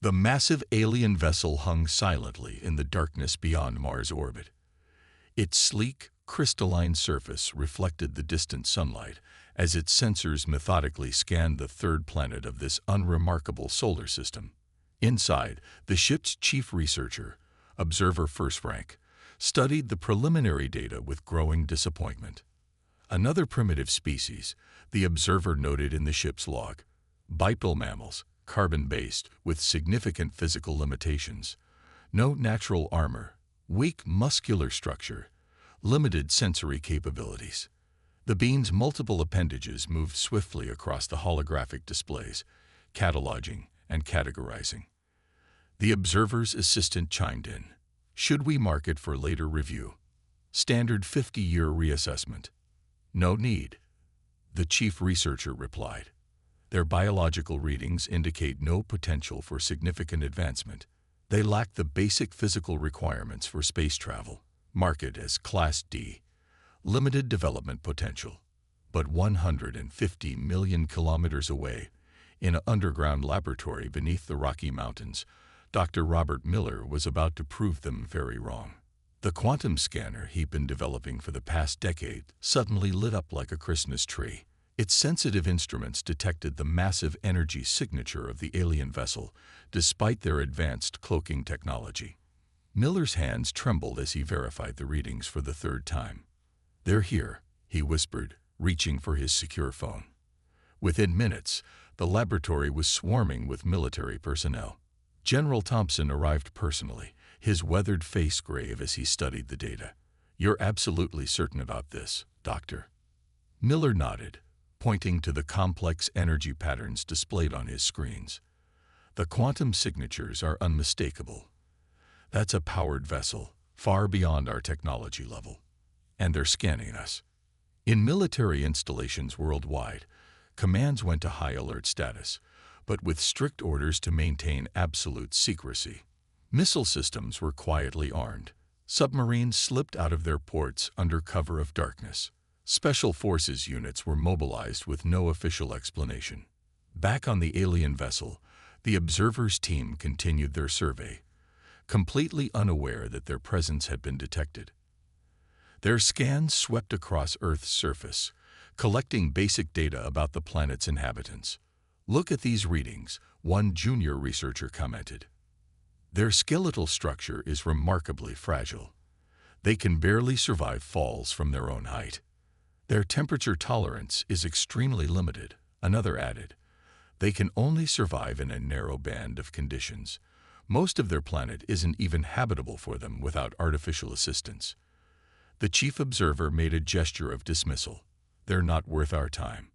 The massive alien vessel hung silently in the darkness beyond Mars' orbit. Its sleek, crystalline surface reflected the distant sunlight as its sensors methodically scanned the third planet of this unremarkable solar system. Inside, the ship's chief researcher, Observer First Rank, studied the preliminary data with growing disappointment. Another primitive species, the observer noted in the ship's log, bipedal mammals, carbon-based, with significant physical limitations. No natural armor, weak muscular structure, limited sensory capabilities. The being's multiple appendages moved swiftly across the holographic displays, cataloging and categorizing. The observer's assistant chimed in. Should we mark it for later review? Standard 50-year reassessment. No need, the chief researcher replied. Their biological readings indicate no potential for significant advancement. They lack the basic physical requirements for space travel. Mark it as Class D. Limited development potential. But 150 million kilometers away, in an underground laboratory beneath the Rocky Mountains, Dr. Robert Miller was about to prove them very wrong. The quantum scanner he'd been developing for the past decade suddenly lit up like a Christmas tree. Its sensitive instruments detected the massive energy signature of the alien vessel, despite their advanced cloaking technology. Miller's hands trembled as he verified the readings for the third time. "They're here," he whispered, reaching for his secure phone. Within minutes, the laboratory was swarming with military personnel. General Thompson arrived personally, his weathered face grave as he studied the data. "You're absolutely certain about this, Doctor?" Miller nodded, pointing to the complex energy patterns displayed on his screens. "The quantum signatures are unmistakable. That's a powered vessel, far beyond our technology level. And they're scanning us." In military installations worldwide, commands went to high alert status, but with strict orders to maintain absolute secrecy. Missile systems were quietly armed. Submarines slipped out of their ports under cover of darkness. Special forces units were mobilized with no official explanation. Back on the alien vessel, the observers' team continued their survey, completely unaware that their presence had been detected. Their scans swept across Earth's surface, collecting basic data about the planet's inhabitants. "Look at these readings," one junior researcher commented. "Their skeletal structure is remarkably fragile. They can barely survive falls from their own height. Their temperature tolerance is extremely limited," another added. "They can only survive in a narrow band of conditions. Most of their planet isn't even habitable for them without artificial assistance." The chief observer made a gesture of dismissal. "They're not worth our time.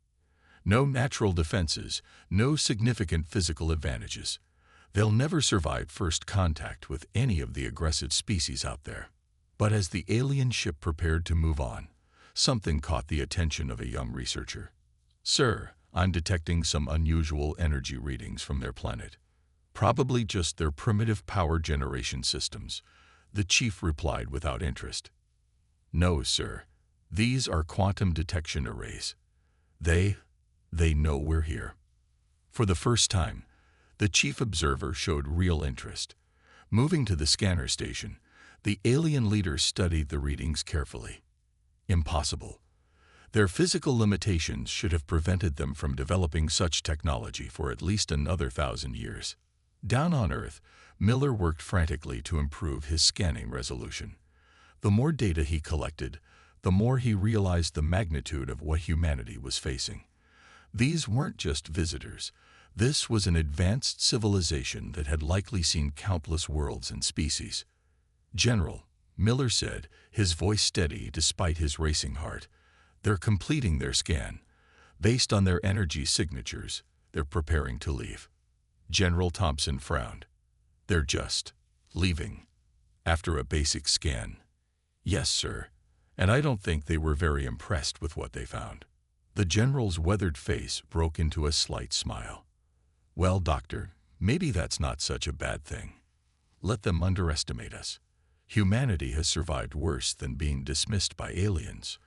No natural defenses, no significant physical advantages. They'll never survive first contact with any of the aggressive species out there." But as the alien ship prepared to move on, something caught the attention of a young researcher. "Sir, I'm detecting some unusual energy readings from their planet. Probably just their primitive power generation systems," the chief replied without interest. "No, sir. These are quantum detection arrays. They know we're here." For the first time, the chief observer showed real interest. Moving to the scanner station, the alien leader studied the readings carefully. Impossible. Their physical limitations should have prevented them from developing such technology for at least another 1,000 years. Down on Earth, Miller worked frantically to improve his scanning resolution. The more data he collected, the more he realized the magnitude of what humanity was facing. These weren't just visitors. This was an advanced civilization that had likely seen countless worlds and species. "General," Miller said, his voice steady despite his racing heart, "they're completing their scan. Based on their energy signatures, they're preparing to leave." General Thompson frowned. "They're just leaving after a basic scan?" "Yes, sir. And I don't think they were very impressed with what they found." The general's weathered face broke into a slight smile. "Well, Doctor, maybe that's not such a bad thing. Let them underestimate us. Humanity has survived worse than being dismissed by aliens."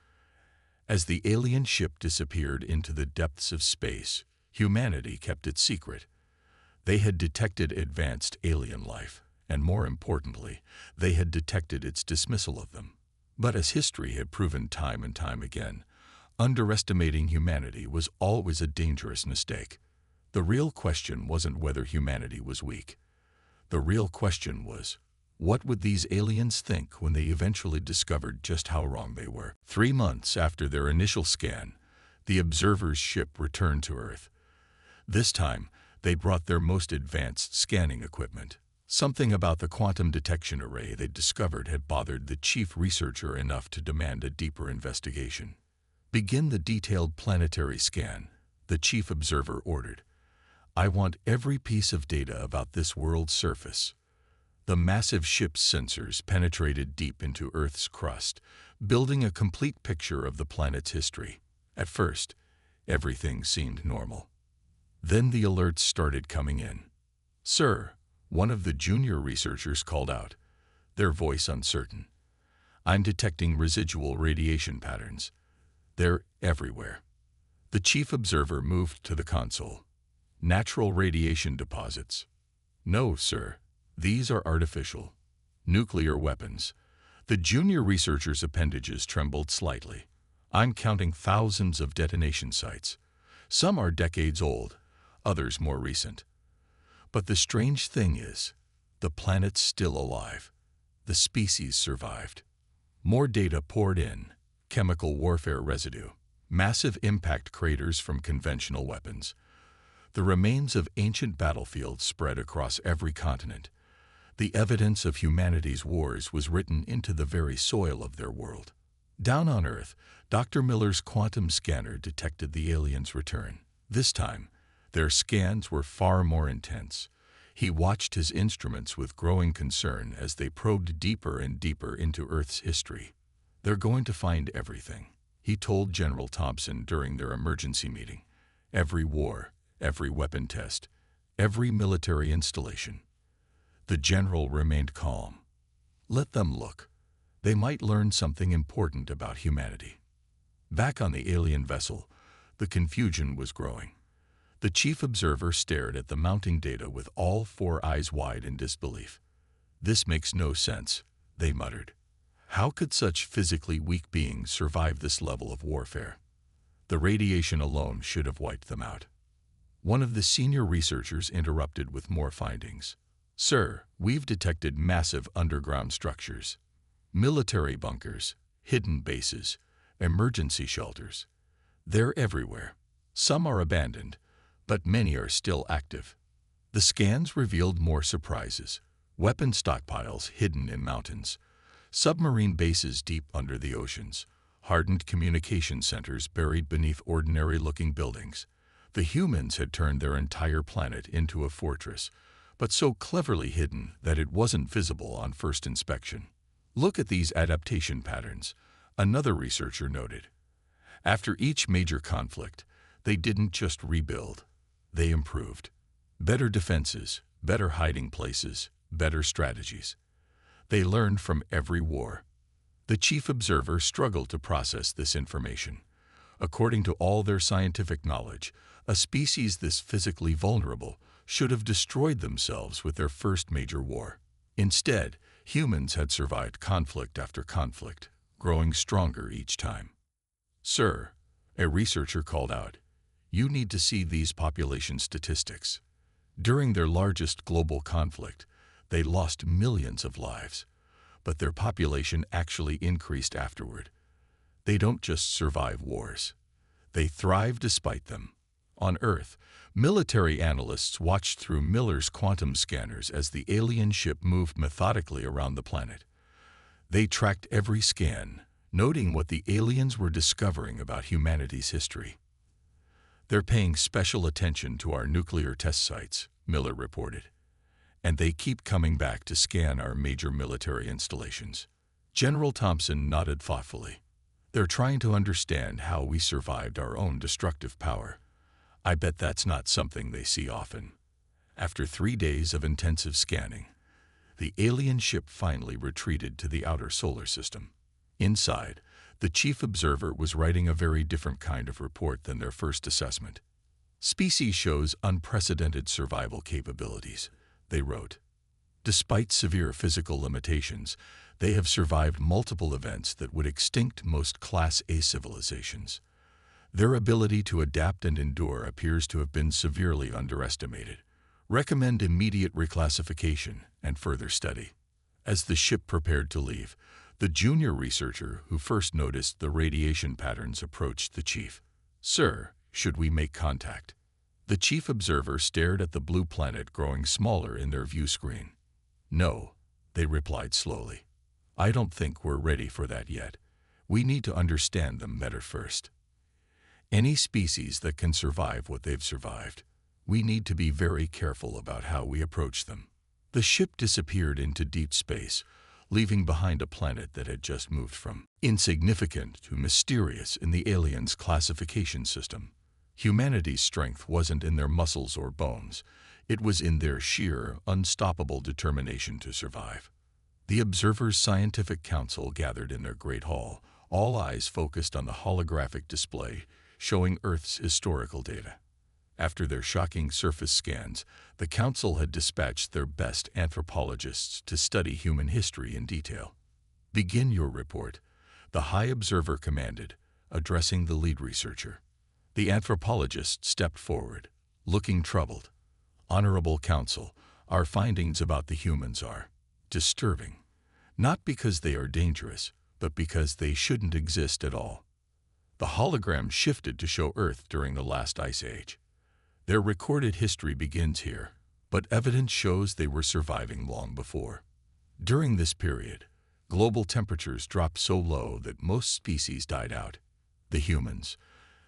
As the alien ship disappeared into the depths of space, humanity kept it secret. They had detected advanced alien life, and more importantly, they had detected its dismissal of them. But as history had proven time and time again, underestimating humanity was always a dangerous mistake. The real question wasn't whether humanity was weak. The real question was, what would these aliens think when they eventually discovered just how wrong they were? 3 months after their initial scan, the observers' ship returned to Earth. This time, they brought their most advanced scanning equipment. Something about the quantum detection array they'd discovered had bothered the chief researcher enough to demand a deeper investigation. "Begin the detailed planetary scan," the chief observer ordered. "I want every piece of data about this world's surface." The massive ship's sensors penetrated deep into Earth's crust, building a complete picture of the planet's history. At first, everything seemed normal. Then the alerts started coming in. "Sir," one of the junior researchers called out, their voice uncertain, "I'm detecting residual radiation patterns. They're everywhere." The chief observer moved to the console. "Natural radiation deposits." "No, sir. These are artificial. Nuclear weapons." The junior researcher's appendages trembled slightly. "I'm counting thousands of detonation sites. Some are decades old, others more recent. But the strange thing is, the planet's still alive. The species survived." More data poured in: chemical warfare residue, massive impact craters from conventional weapons, the remains of ancient battlefields spread across every continent. The evidence of humanity's wars was written into the very soil of their world. Down on Earth, Dr. Miller's quantum scanner detected the aliens' return. This time, their scans were far more intense. He watched his instruments with growing concern as they probed deeper and deeper into Earth's history. "They're going to find everything," he told General Thompson during their emergency meeting. "Every war, every weapon test, every military installation." The general remained calm. "Let them look. They might learn something important about humanity." Back on the alien vessel, the confusion was growing. The chief observer stared at the mounting data with all 4 eyes wide in disbelief. "This makes no sense," they muttered. "How could such physically weak beings survive this level of warfare? The radiation alone should have wiped them out." One of the senior researchers interrupted with more findings. "Sir, we've detected massive underground structures. Military bunkers, hidden bases, emergency shelters. They're everywhere. Some are abandoned, but many are still active." The scans revealed more surprises: weapon stockpiles hidden in mountains, submarine bases deep under the oceans, hardened communication centers buried beneath ordinary-looking buildings. The humans had turned their entire planet into a fortress, but so cleverly hidden that it wasn't visible on first inspection. "Look at these adaptation patterns," another researcher noted. After each major conflict, they didn't just rebuild, they improved. Better defenses, better hiding places, better strategies. They learned from every war. The chief observer struggled to process this information. According to all their scientific knowledge, a species this physically vulnerable should have destroyed themselves with their first major war. Instead, humans had survived conflict after conflict, growing stronger each time. "Sir," a researcher called out, "you need to see these population statistics. During their largest global conflict, they lost millions of lives, but their population actually increased afterward. They don't just survive wars. They thrive despite them." On Earth, military analysts watched through Miller's quantum scanners as the alien ship moved methodically around the planet. They tracked every scan, noting what the aliens were discovering about humanity's history. "They're paying special attention to our nuclear test sites," Miller reported. "And they keep coming back to scan our major military installations." General Thompson nodded thoughtfully. "They're trying to understand how we survived our own destructive power. I bet that's not something they see often." After 3 days of intensive scanning, the alien ship finally retreated to the outer solar system. Inside, the chief observer was writing a very different kind of report than their first assessment. Species shows unprecedented survival capabilities, they wrote. Despite severe physical limitations, they have survived multiple events that would extinct most Class A civilizations. Their ability to adapt and endure appears to have been severely underestimated. Recommend immediate reclassification and further study. As the ship prepared to leave, the junior researcher who first noticed the radiation patterns approached the chief. "Sir, should we make contact?" The chief observer stared at the blue planet growing smaller in their view screen. "No," they replied slowly. "I don't think we're ready for that yet. We need to understand them better first. Any species that can survive what they've survived, we need to be very careful about how we approach them." The ship disappeared into deep space, leaving behind a planet that had just moved from insignificant to mysterious in the aliens' classification system. Humanity's strength wasn't in their muscles or bones. It was in their sheer, unstoppable determination to survive. The observers' scientific council gathered in their great hall, all eyes focused on the holographic display showing Earth's historical data. After their shocking surface scans, the council had dispatched their best anthropologists to study human history in detail. "Begin your report," the High Observer commanded, addressing the lead researcher. The anthropologist stepped forward, looking troubled. "Honorable Council, our findings about the humans are disturbing. Not because they are dangerous, but because they shouldn't exist at all." The hologram shifted to show Earth during the last ice age. Their recorded history begins here, but evidence shows they were surviving long before. During this period, global temperatures dropped so low that most species died out. The humans,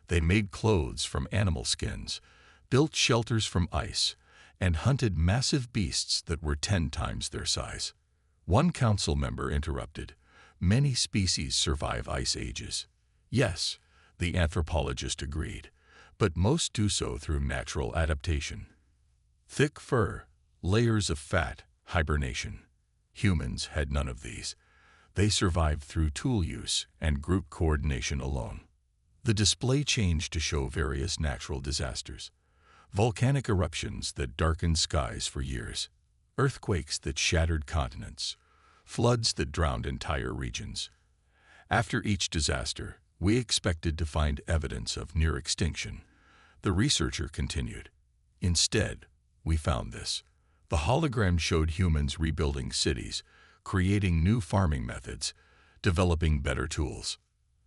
they made clothes from animal skins, built shelters from ice, and hunted massive beasts that were 10 times their size. One council member interrupted. "Many species survive ice ages." "Yes," the anthropologist agreed, "but most do so through natural adaptation. Thick fur, layers of fat, hibernation. Humans had none of these. They survived through tool use and group coordination alone." The display changed to show various natural disasters. Volcanic eruptions that darkened skies for years, earthquakes that shattered continents, floods that drowned entire regions. After each disaster, we expected to find evidence of near extinction. The researcher continued. Instead, we found this. The hologram showed humans rebuilding cities, creating new farming methods, developing better tools.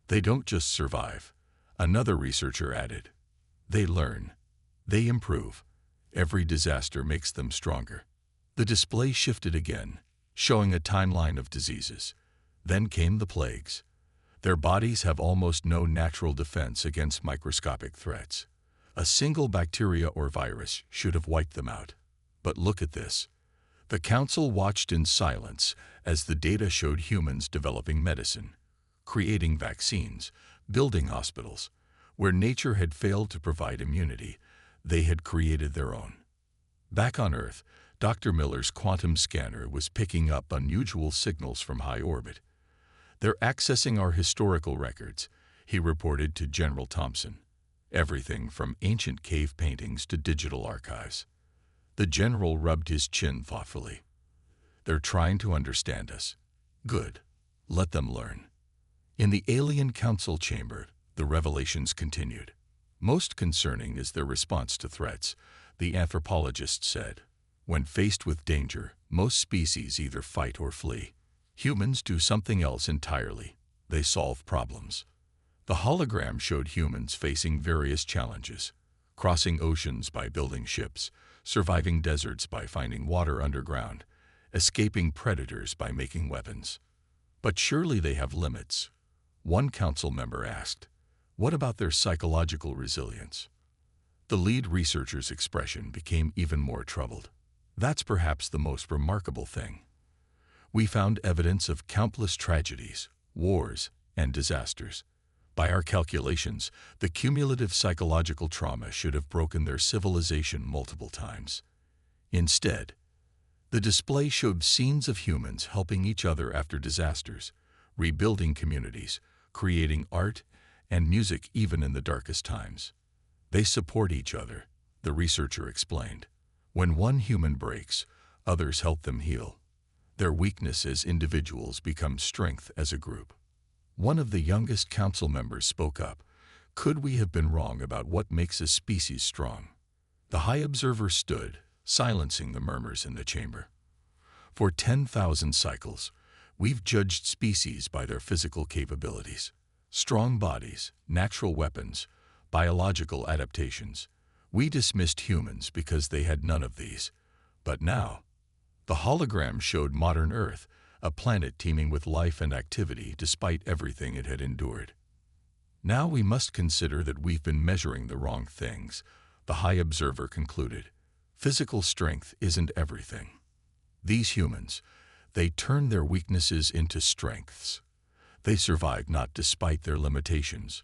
They don't just survive, another researcher added. They learn. They improve. Every disaster makes them stronger. The display shifted again, showing a timeline of diseases. Then came the plagues. Their bodies have almost no natural defense against microscopic threats. A single bacteria or virus should have wiped them out. But look at this. The council watched in silence as the data showed humans developing medicine, creating vaccines, building hospitals. Where nature had failed to provide immunity, they had created their own. Back on Earth, Dr. Miller's quantum scanner was picking up unusual signals from high orbit. "They're accessing our historical records," he reported to General Thompson. "Everything from ancient cave paintings to digital archives." The general rubbed his chin thoughtfully. "They're trying to understand us. Good. Let them learn." In the alien council chamber, the revelations continued. "Most concerning is their response to threats," the anthropologist said. "When faced with danger, most species either fight or flee. Humans do something else entirely. They solve problems." The hologram showed humans facing various challenges, crossing oceans by building ships, surviving deserts by finding water underground, escaping predators by making weapons. But surely they have limits. One council member asked, "What about their psychological resilience?" The lead researcher's expression became even more troubled. "That's perhaps the most remarkable thing. We found evidence of countless tragedies, wars, and disasters. By our calculations, the cumulative psychological trauma should have broken their civilization multiple times. Instead, the display showed scenes of humans helping each other after disasters, rebuilding communities, creating art and music even in the darkest times. They support each other, the researcher explained. When one human breaks, others help them heal. Their weakness as individuals becomes strength as a group. One of the youngest council members spoke up. Could we have been wrong about what makes a species strong? The High Observer stood, silencing the murmurs in the chamber. For 10,000 cycles, we've judged species by their physical capabilities. Strong bodies, natural weapons, biological adaptations. We dismissed humans because they had none of these. But now, the hologram showed modern Earth, a planet teeming with life and activity despite everything it had endured. Now we must consider that we've been measuring the wrong things, the High Observer concluded. Physical strength isn't everything. These humans, they turned their weaknesses into strengths. They survived not despite their limitations,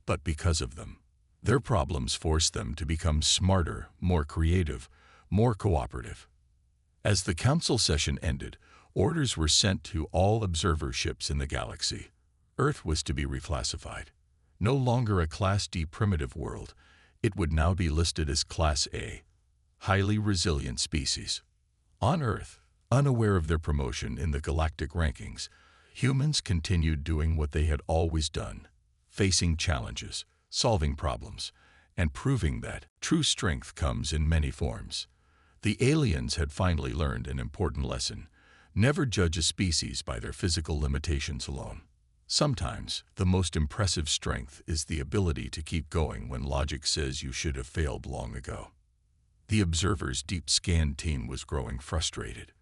but because of them. Their problems forced them to become smarter, more creative, more cooperative. As the council session ended, orders were sent to all observer ships in the galaxy. Earth was to be reclassified. No longer a Class D primitive world, it would now be listed as Class A, highly resilient species. On Earth, unaware of their promotion in the galactic rankings, humans continued doing what they had always done, facing challenges, solving problems, and proving that true strength comes in many forms. The aliens had finally learned an important lesson. Never judge a species by their physical limitations alone. Sometimes, the most impressive strength is the ability to keep going when logic says you should have failed long ago. The Observer's deep scan team was growing frustrated.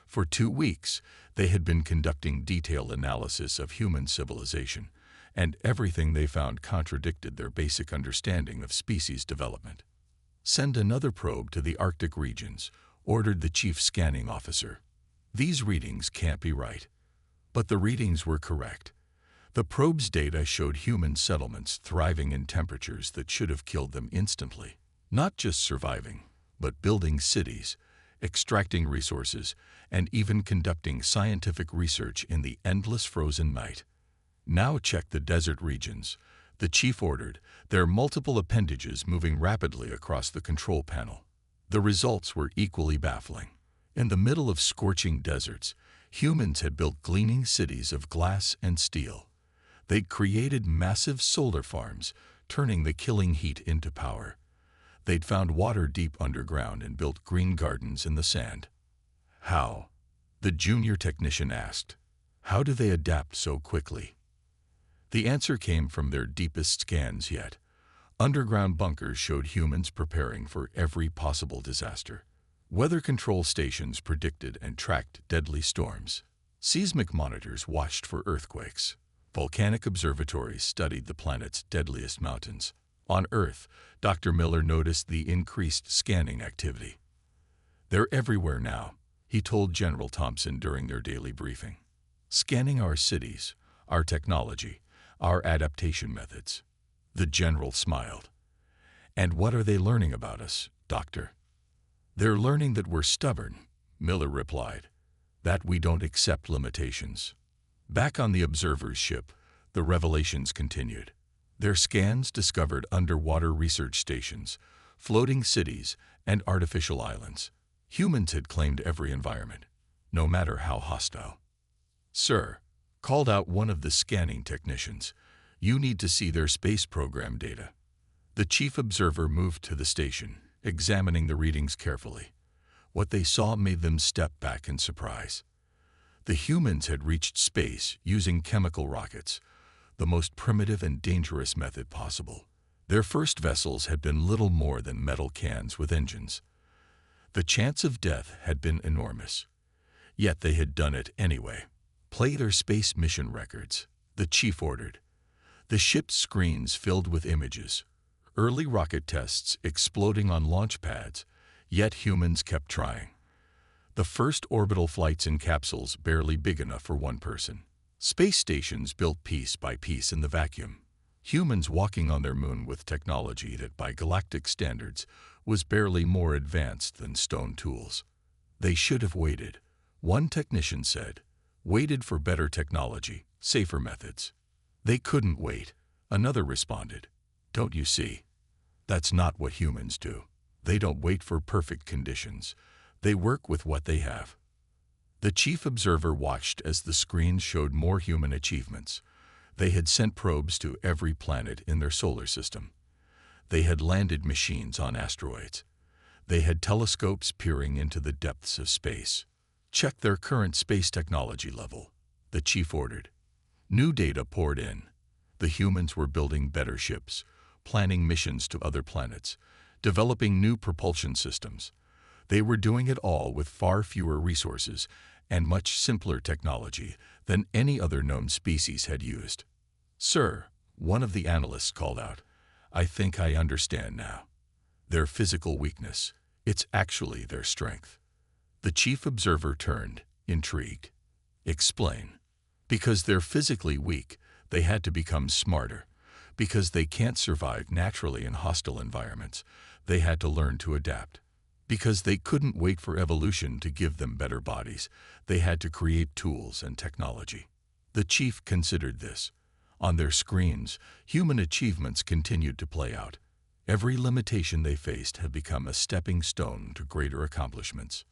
For 2 weeks, they had been conducting detailed analysis of human civilization, and everything they found contradicted their basic understanding of species development. Send another probe to the Arctic regions, ordered the chief scanning officer. These readings can't be right. But the readings were correct. The probe's data showed human settlements thriving in temperatures that should have killed them instantly. Not just surviving, but building cities, extracting resources, and even conducting scientific research in the endless frozen night. Now check the desert regions, the chief ordered, their multiple appendages moving rapidly across the control panel. The results were equally baffling. In the middle of scorching deserts, humans had built gleaming cities of glass and steel. They'd created massive solar farms, turning the killing heat into power. They'd found water deep underground and built green gardens in the sand. How? The junior technician asked. How do they adapt so quickly? The answer came from their deepest scans yet. Underground bunkers showed humans preparing for every possible disaster. Weather control stations predicted and tracked deadly storms. Seismic monitors watched for earthquakes. Volcanic observatories studied the planet's deadliest mountains. On Earth, Dr. Miller noticed the increased scanning activity. They're everywhere now, he told General Thompson during their daily briefing. Scanning our cities, our technology, our adaptation methods. The general smiled. And what are they learning about us, Doctor? They're learning that we're stubborn, Miller replied, that we don't accept limitations. Back on the observer's ship, the revelations continued. Their scans discovered underwater research stations, floating cities, and artificial islands. Humans had claimed every environment, no matter how hostile. Sir, called out one of the scanning technicians, you need to see their space program data. The chief observer moved to the station, examining the readings carefully. What they saw made them step back in surprise. The humans had reached space using chemical rockets, the most primitive and dangerous method possible. Their first vessels had been little more than metal cans with engines. The chance of death had been enormous. Yet they had done it anyway. Play their space mission records, the chief ordered. The ship's screens filled with images, early rocket tests exploding on launch pads, yet humans kept trying. The first orbital flights in capsules barely big enough for one person. Space stations built piece by piece in the vacuum. Humans walking on their moon with technology that by galactic standards was barely more advanced than stone tools. They should have waited, one technician said. Waited for better technology, safer methods. They couldn't wait, another responded. Don't you see? That's not what humans do. They don't wait for perfect conditions. They work with what they have. The chief observer watched as the screens showed more human achievements. They had sent probes to every planet in their solar system. They had landed machines on asteroids. They had telescopes peering into the depths of space. Check their current space technology level, the chief ordered. New data poured in. The humans were building better ships, planning missions to other planets, developing new propulsion systems. They were doing it all with far fewer resources and much simpler technology than any other known species had used. "Sir," one of the analysts called out, "I think I understand now. Their physical weakness, it's actually their strength." The chief observer turned, intrigued. "Explain." "Because they're physically weak, they had to become smarter. Because they can't survive naturally in hostile environments, they had to learn to adapt. Because they couldn't wait for evolution to give them better bodies, they had to create tools and technology." The chief considered this. On their screens, human achievements continued to play out. Every limitation they faced had become a stepping stone to greater accomplishments.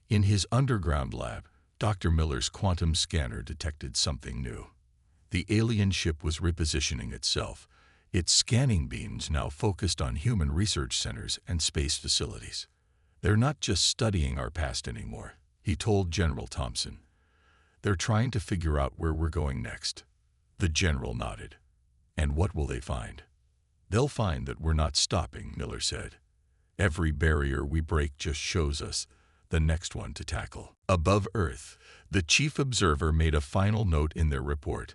In his underground lab, Dr. Miller's quantum scanner detected something new. The alien ship was repositioning itself, its scanning beams now focused on human research centers and space facilities. "They're not just studying our past anymore," he told General Thompson. "They're trying to figure out where we're going next." The general nodded. "And what will they find?" "They'll find that we're not stopping," Miller said. "Every barrier we break just shows us the next one to tackle." Above Earth, the chief observer made a final note in their report.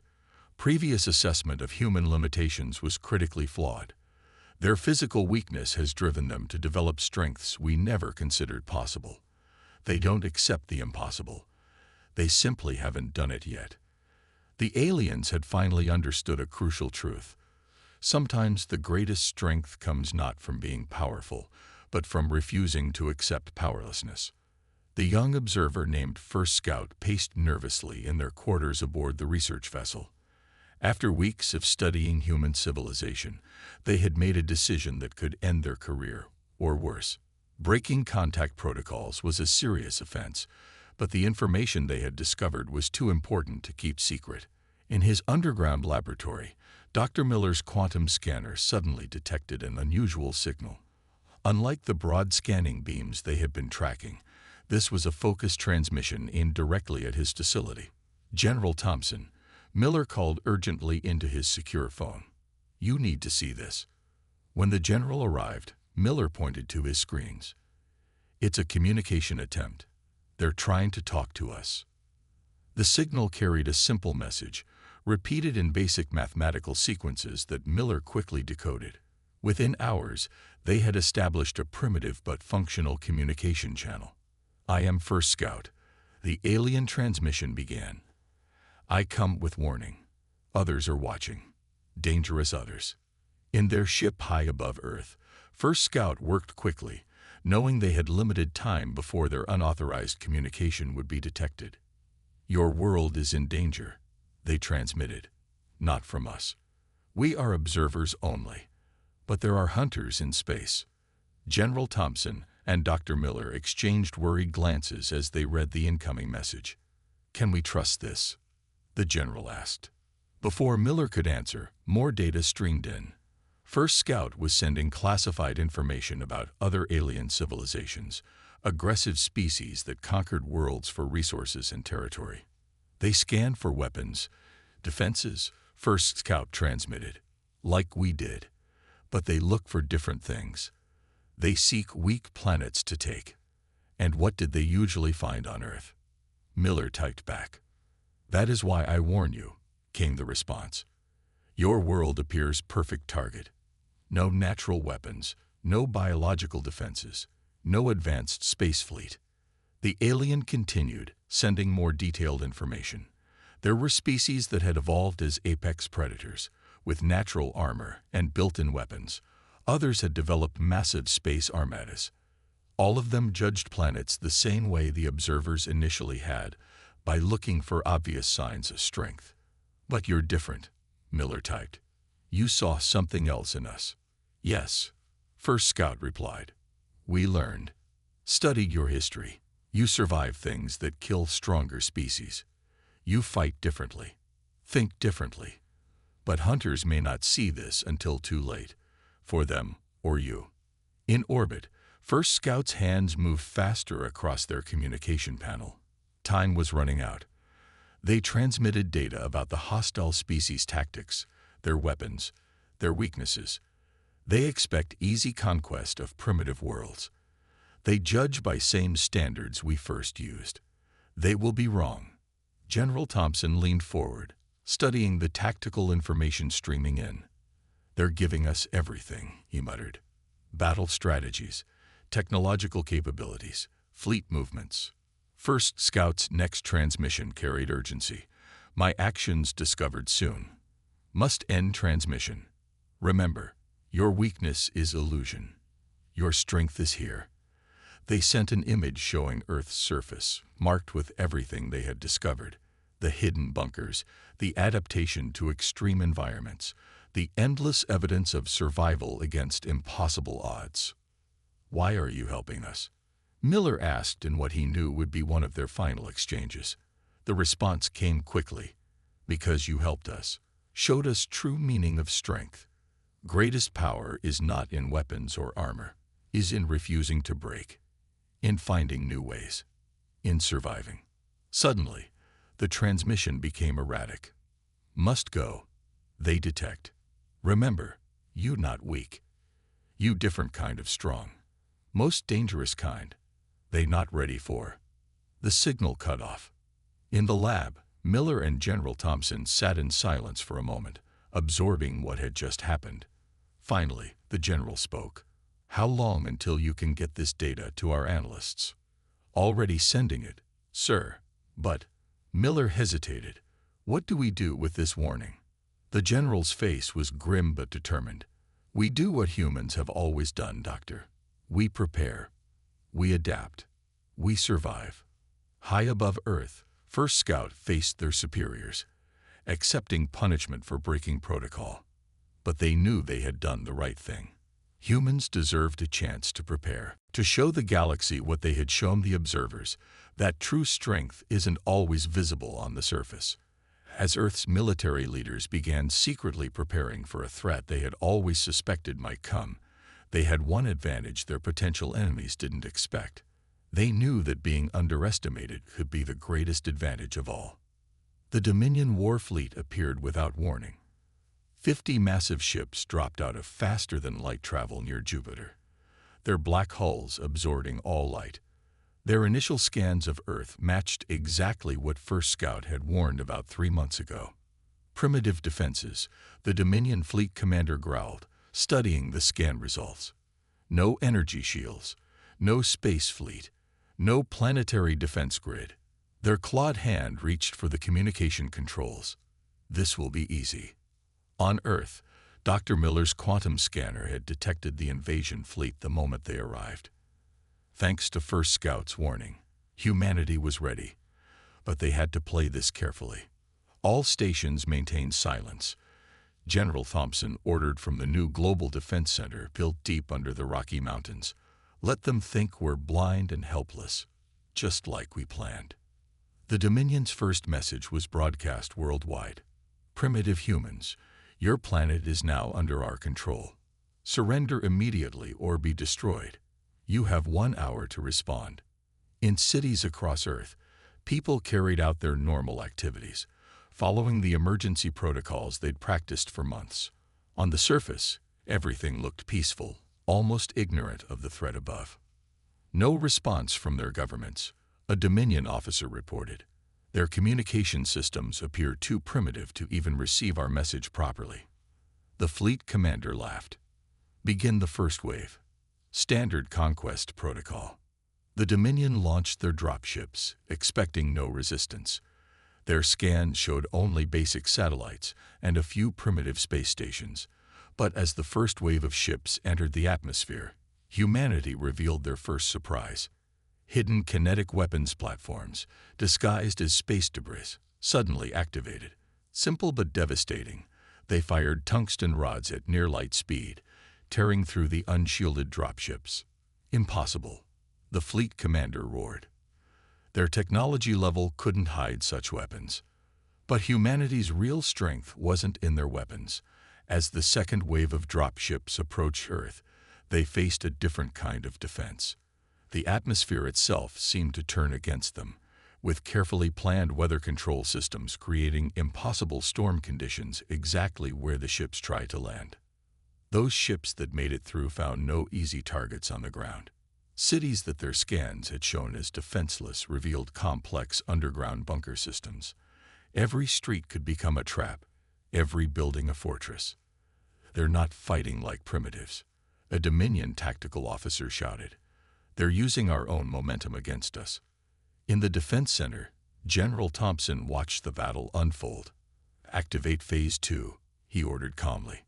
Previous assessment of human limitations was critically flawed. Their physical weakness has driven them to develop strengths we never considered possible. They don't accept the impossible. They simply haven't done it yet. The aliens had finally understood a crucial truth. Sometimes the greatest strength comes not from being powerful, but from refusing to accept powerlessness. The young observer named First Scout paced nervously in their quarters aboard the research vessel. After weeks of studying human civilization, they had made a decision that could end their career, or worse. Breaking contact protocols was a serious offense, but the information they had discovered was too important to keep secret. In his underground laboratory, Dr. Miller's quantum scanner suddenly detected an unusual signal. Unlike the broad scanning beams they had been tracking, this was a focused transmission aimed directly at his facility. "General Thompson," Miller called urgently into his secure phone. "You need to see this." When the general arrived, Miller pointed to his screens. "It's a communication attempt. They're trying to talk to us." The signal carried a simple message, repeated in basic mathematical sequences that Miller quickly decoded. Within hours, they had established a primitive but functional communication channel. "I am First Scout." The alien transmission began. "I come with warning. Others are watching. Dangerous others." In their ship high above Earth, First Scout worked quickly, knowing they had limited time before their unauthorized communication would be detected. "Your world is in danger," they transmitted. "Not from us. We are observers only. But there are hunters in space." General Thompson and Dr. Miller exchanged worried glances as they read the incoming message. "Can we trust this?" the general asked. Before Miller could answer, more data streamed in. First Scout was sending classified information about other alien civilizations, aggressive species that conquered worlds for resources and territory. They scanned for weapons, defenses, First Scout transmitted, like we did. But they look for different things. They seek weak planets to take. And what did they usually find on Earth? Miller typed back. "That is why I warn you," came the response. "Your world appears perfect target. No natural weapons, no biological defenses, no advanced space fleet." The alien continued, sending more detailed information. There were species that had evolved as apex predators, with natural armor and built-in weapons. Others had developed massive space armadas. All of them judged planets the same way the observers initially had, by looking for obvious signs of strength. "But you're different," Miller typed. "You saw something else in us." "Yes. First Scout replied. We learned. Studied your history. You survive things that kill stronger species. You fight differently. Think differently. But hunters may not see this until too late, for them or you. In orbit, First Scout's hands moved faster across their communication panel. Time was running out. They transmitted data about the hostile species' tactics, their weapons, their weaknesses. They expect easy conquest of primitive worlds. They judge by same standards we first used. They will be wrong. General Thompson leaned forward, studying the tactical information streaming in. They're giving us everything, he muttered. Battle strategies, technological capabilities, fleet movements. First Scout's next transmission carried urgency. My actions discovered soon. Must end transmission. Remember, your weakness is illusion. Your strength is here. They sent an image showing Earth's surface, marked with everything they had discovered. The hidden bunkers, the adaptation to extreme environments, the endless evidence of survival against impossible odds. Why are you helping us? Miller asked in what he knew would be one of their final exchanges. The response came quickly. Because you helped us, showed us true meaning of strength. Greatest power is not in weapons or armor, is in refusing to break, in finding new ways, in surviving. Suddenly, the transmission became erratic. Must go. They detect. Remember, you not weak. You different kind of strong. Most dangerous kind. They not ready for. The signal cut off. In the lab, Miller and General Thompson sat in silence for a moment, absorbing what had just happened. Finally, the general spoke. How long until you can get this data to our analysts? Already sending it, sir. But, Miller hesitated. What do we do with this warning? The general's face was grim but determined. We do what humans have always done, Doctor. We prepare. We adapt. We survive. High above Earth, First Scout faced their superiors, accepting punishment for breaking protocol. But they knew they had done the right thing. Humans deserved a chance to prepare, to show the galaxy what they had shown the observers, that true strength isn't always visible on the surface. As Earth's military leaders began secretly preparing for a threat they had always suspected might come, they had one advantage their potential enemies didn't expect. They knew that being underestimated could be the greatest advantage of all. The Dominion war fleet appeared without warning. 50 massive ships dropped out of faster-than-light travel near Jupiter, their black hulls absorbing all light. Their initial scans of Earth matched exactly what First Scout had warned about 3 months ago. Primitive defenses, the Dominion fleet commander growled, studying the scan results. No energy shields, no space fleet, no planetary defense grid. Their clawed hand reached for the communication controls. This will be easy. On Earth, Dr. Miller's quantum scanner had detected the invasion fleet the moment they arrived. Thanks to First Scout's warning, humanity was ready, but they had to play this carefully. All stations maintained silence. General Thompson ordered from the new Global Defense Center built deep under the Rocky Mountains. Let them think we're blind and helpless, just like we planned. The Dominion's first message was broadcast worldwide. Primitive humans, your planet is now under our control. Surrender immediately or be destroyed. You have 1 hour to respond. In cities across Earth, people carried out their normal activities, following the emergency protocols they'd practiced for months. On the surface, everything looked peaceful, almost ignorant of the threat above. No response from their governments, a Dominion officer reported. Their communication systems appear too primitive to even receive our message properly. The fleet commander laughed. Begin the first wave. Standard conquest protocol. The Dominion launched their dropships, expecting no resistance. Their scans showed only basic satellites and a few primitive space stations. But as the first wave of ships entered the atmosphere, humanity revealed their first surprise. Hidden kinetic weapons platforms, disguised as space debris, suddenly activated. Simple but devastating, they fired tungsten rods at near-light speed, tearing through the unshielded dropships. Impossible, the fleet commander roared. Their technology level couldn't hide such weapons. But humanity's real strength wasn't in their weapons. As the second wave of dropships approached Earth, they faced a different kind of defense. The atmosphere itself seemed to turn against them, with carefully planned weather control systems creating impossible storm conditions exactly where the ships tried to land. Those ships that made it through found no easy targets on the ground. Cities that their scans had shown as defenseless revealed complex underground bunker systems. Every street could become a trap, every building a fortress. "They're not fighting like primitives," a Dominion tactical officer shouted. "They're using our own momentum against us." In the defense center, General Thompson watched the battle unfold. "Activate Phase 2, he ordered calmly.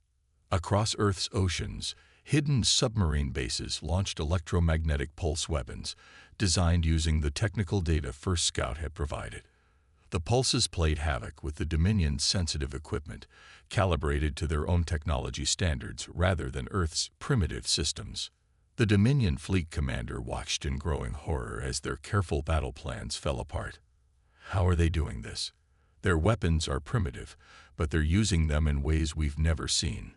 Across Earth's oceans, hidden submarine bases launched electromagnetic pulse weapons, designed using the technical data First Scout had provided. The pulses played havoc with the Dominion's sensitive equipment, calibrated to their own technology standards rather than Earth's primitive systems. The Dominion fleet commander watched in growing horror as their careful battle plans fell apart. How are they doing this? Their weapons are primitive, but they're using them in ways we've never seen.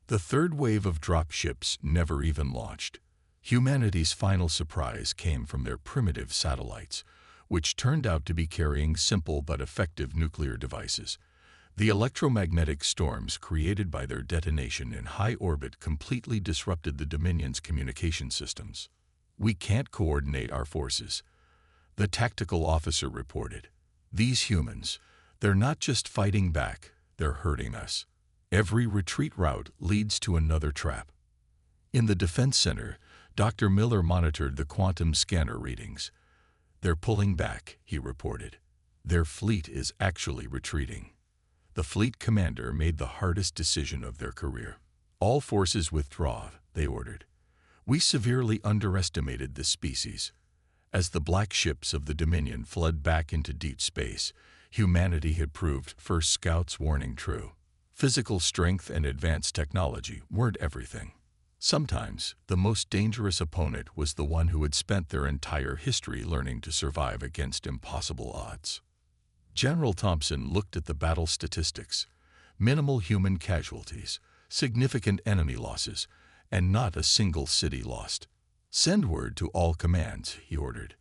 The third wave of dropships never even launched. Humanity's final surprise came from their primitive satellites, which turned out to be carrying simple but effective nuclear devices. The electromagnetic storms created by their detonation in high orbit completely disrupted the Dominion's communication systems. "We can't coordinate our forces," the tactical officer reported. "These humans, they're not just fighting back, they're hurting us. Every retreat route leads to another trap." In the defense center, Dr. Miller monitored the quantum scanner readings. "They're pulling back," he reported. "Their fleet is actually retreating." The fleet commander made the hardest decision of their career. "All forces withdraw," they ordered. "We severely underestimated this species." As the black ships of the Dominion fled back into deep space, humanity had proved First Scout's warning true. Physical strength and advanced technology weren't everything. Sometimes, the most dangerous opponent was the one who had spent their entire history learning to survive against impossible odds. General Thompson looked at the battle statistics: minimal human casualties, significant enemy losses, and not a single city lost. "Send word to all commands," he ordered.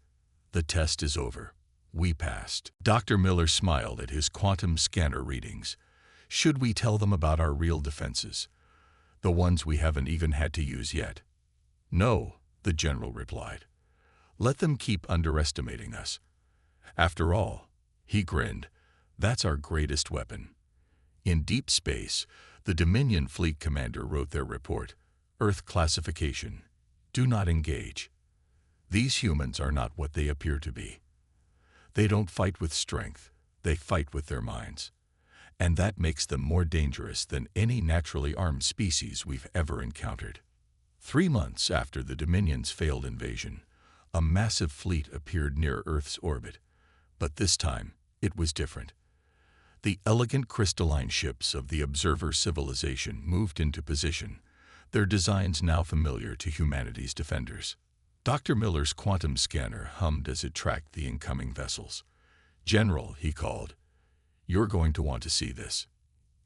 "The test is over. We passed." Dr. Miller smiled at his quantum scanner readings. "Should we tell them about our real defenses? The ones we haven't even had to use yet?" "No," the general replied. "Let them keep underestimating us. After all," he grinned, "that's our greatest weapon." In deep space, the Dominion fleet commander wrote their report: "Earth classification. Do not engage. These humans are not what they appear to be. They don't fight with strength, they fight with their minds. And that makes them more dangerous than any naturally armed species we've ever encountered." 3 months after the Dominion's failed invasion, a massive fleet appeared near Earth's orbit. But this time, it was different. The elegant crystalline ships of the Observer civilization moved into position, their designs now familiar to humanity's defenders. Dr. Miller's quantum scanner hummed as it tracked the incoming vessels. "General," he called, "you're going to want to see this.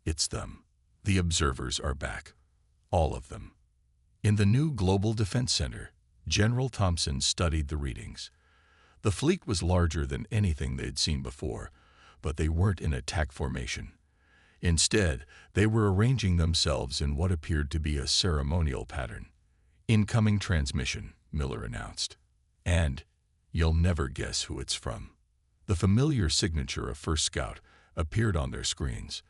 It's them. The Observers are back. All of them." In the new Global Defense Center, General Thompson studied the readings. The fleet was larger than anything they'd seen before, but they weren't in attack formation. Instead, they were arranging themselves in what appeared to be a ceremonial pattern. "Incoming transmission," Miller announced. "And you'll never guess who it's from." The familiar signature of First Scout appeared on their screens.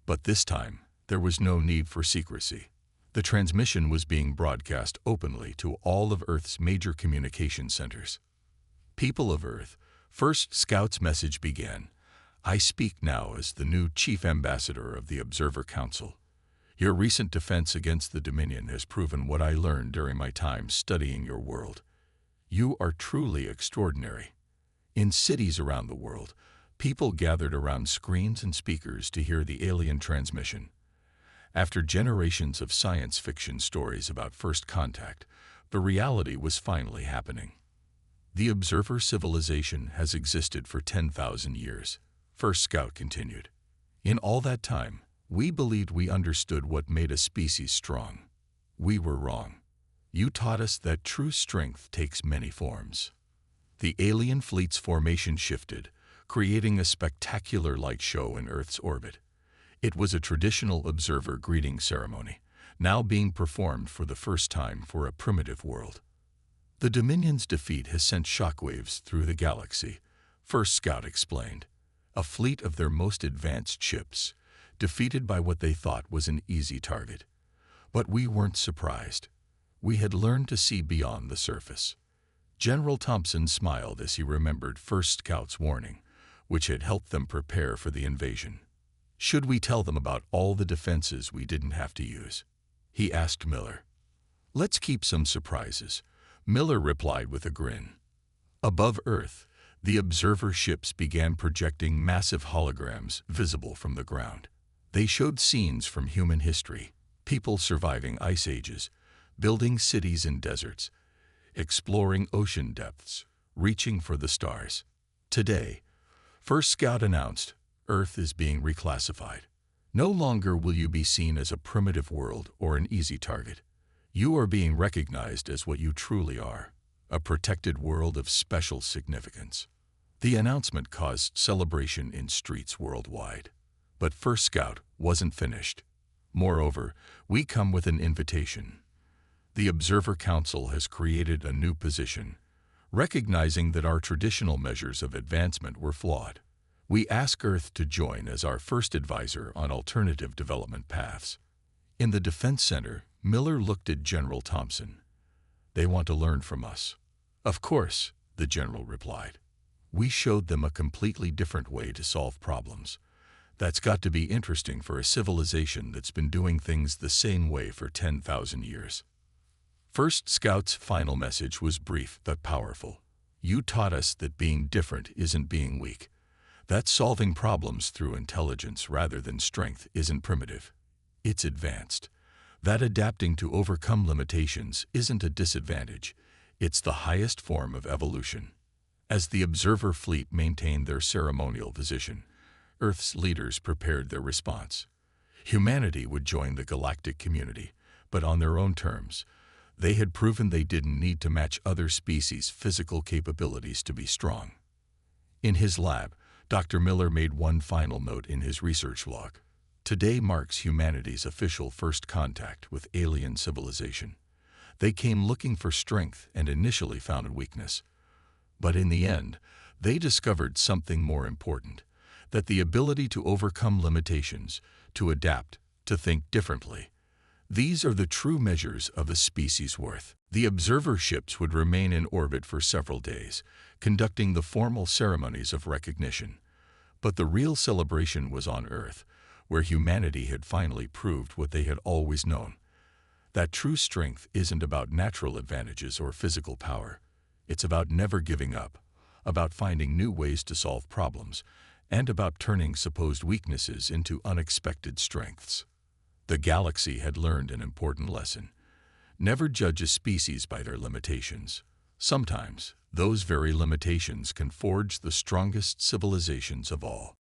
But this time, there was no need for secrecy. The transmission was being broadcast openly to all of Earth's major communication centers. "People of Earth," First Scout's message began, "I speak now as the new Chief Ambassador of the Observer Council. Your recent defense against the Dominion has proven what I learned during my time studying your world. You are truly extraordinary." In cities around the world, people gathered around screens and speakers to hear the alien transmission. After generations of science fiction stories about first contact, the reality was finally happening. The Observer civilization has existed for 10,000 years, First Scout continued. In all that time, we believed we understood what made a species strong. We were wrong. You taught us that true strength takes many forms. The alien fleet's formation shifted, creating a spectacular light show in Earth's orbit. It was a traditional observer greeting ceremony, now being performed for the first time for a primitive world. The Dominion's defeat has sent shockwaves through the galaxy, First Scout explained. A fleet of their most advanced ships, defeated by what they thought was an easy target. But we weren't surprised. We had learned to see beyond the surface. General Thompson smiled as he remembered First Scout's warning, which had helped them prepare for the invasion. Should we tell them about all the defenses we didn't have to use? He asked Miller. Let's keep some surprises, Miller replied with a grin. Above Earth, the observer ships began projecting massive holograms visible from the ground. They showed scenes from human history, people surviving ice ages, building cities in deserts, exploring ocean depths, reaching for the stars. Today, First Scout announced, Earth is being reclassified. No longer will you be seen as a primitive world or an easy target. You are being recognized as what you truly are, a protected world of special significance. The announcement caused celebration in streets worldwide. But First Scout wasn't finished. Moreover, we come with an invitation. The Observer Council has created a new position, recognizing that our traditional measures of advancement were flawed. We ask Earth to join as our first advisor on alternative development paths. In the Defense Center, Miller looked at General Thompson. They want to learn from us. Of course, the general replied. We showed them a completely different way to solve problems. That's got to be interesting for a civilization that's been doing things the same way for 10,000 years. First Scout's final message was brief but powerful. You taught us that being different isn't being weak. That solving problems through intelligence rather than strength isn't primitive. It's advanced. That adapting to overcome limitations isn't a disadvantage. It's the highest form of evolution. As the observer fleet maintained their ceremonial position, Earth's leaders prepared their response. Humanity would join the galactic community, but on their own terms. They had proven they didn't need to match other species' physical capabilities to be strong. In his lab, Dr. Miller made one final note in his research log. Today marks humanity's official first contact with alien civilization. They came looking for strength and initially found weakness. But in the end, they discovered something more important, that the ability to overcome limitations, to adapt, to think differently. These are the true measures of a species' worth. The observer ships would remain in orbit for several days, conducting the formal ceremonies of recognition. But the real celebration was on Earth, where humanity had finally proved what they had always known. That true strength isn't about natural advantages or physical power. It's about never giving up, about finding new ways to solve problems, and about turning supposed weaknesses into unexpected strengths. The galaxy had learned an important lesson. Never judge a species by their limitations. Sometimes, those very limitations can forge the strongest civilizations of all.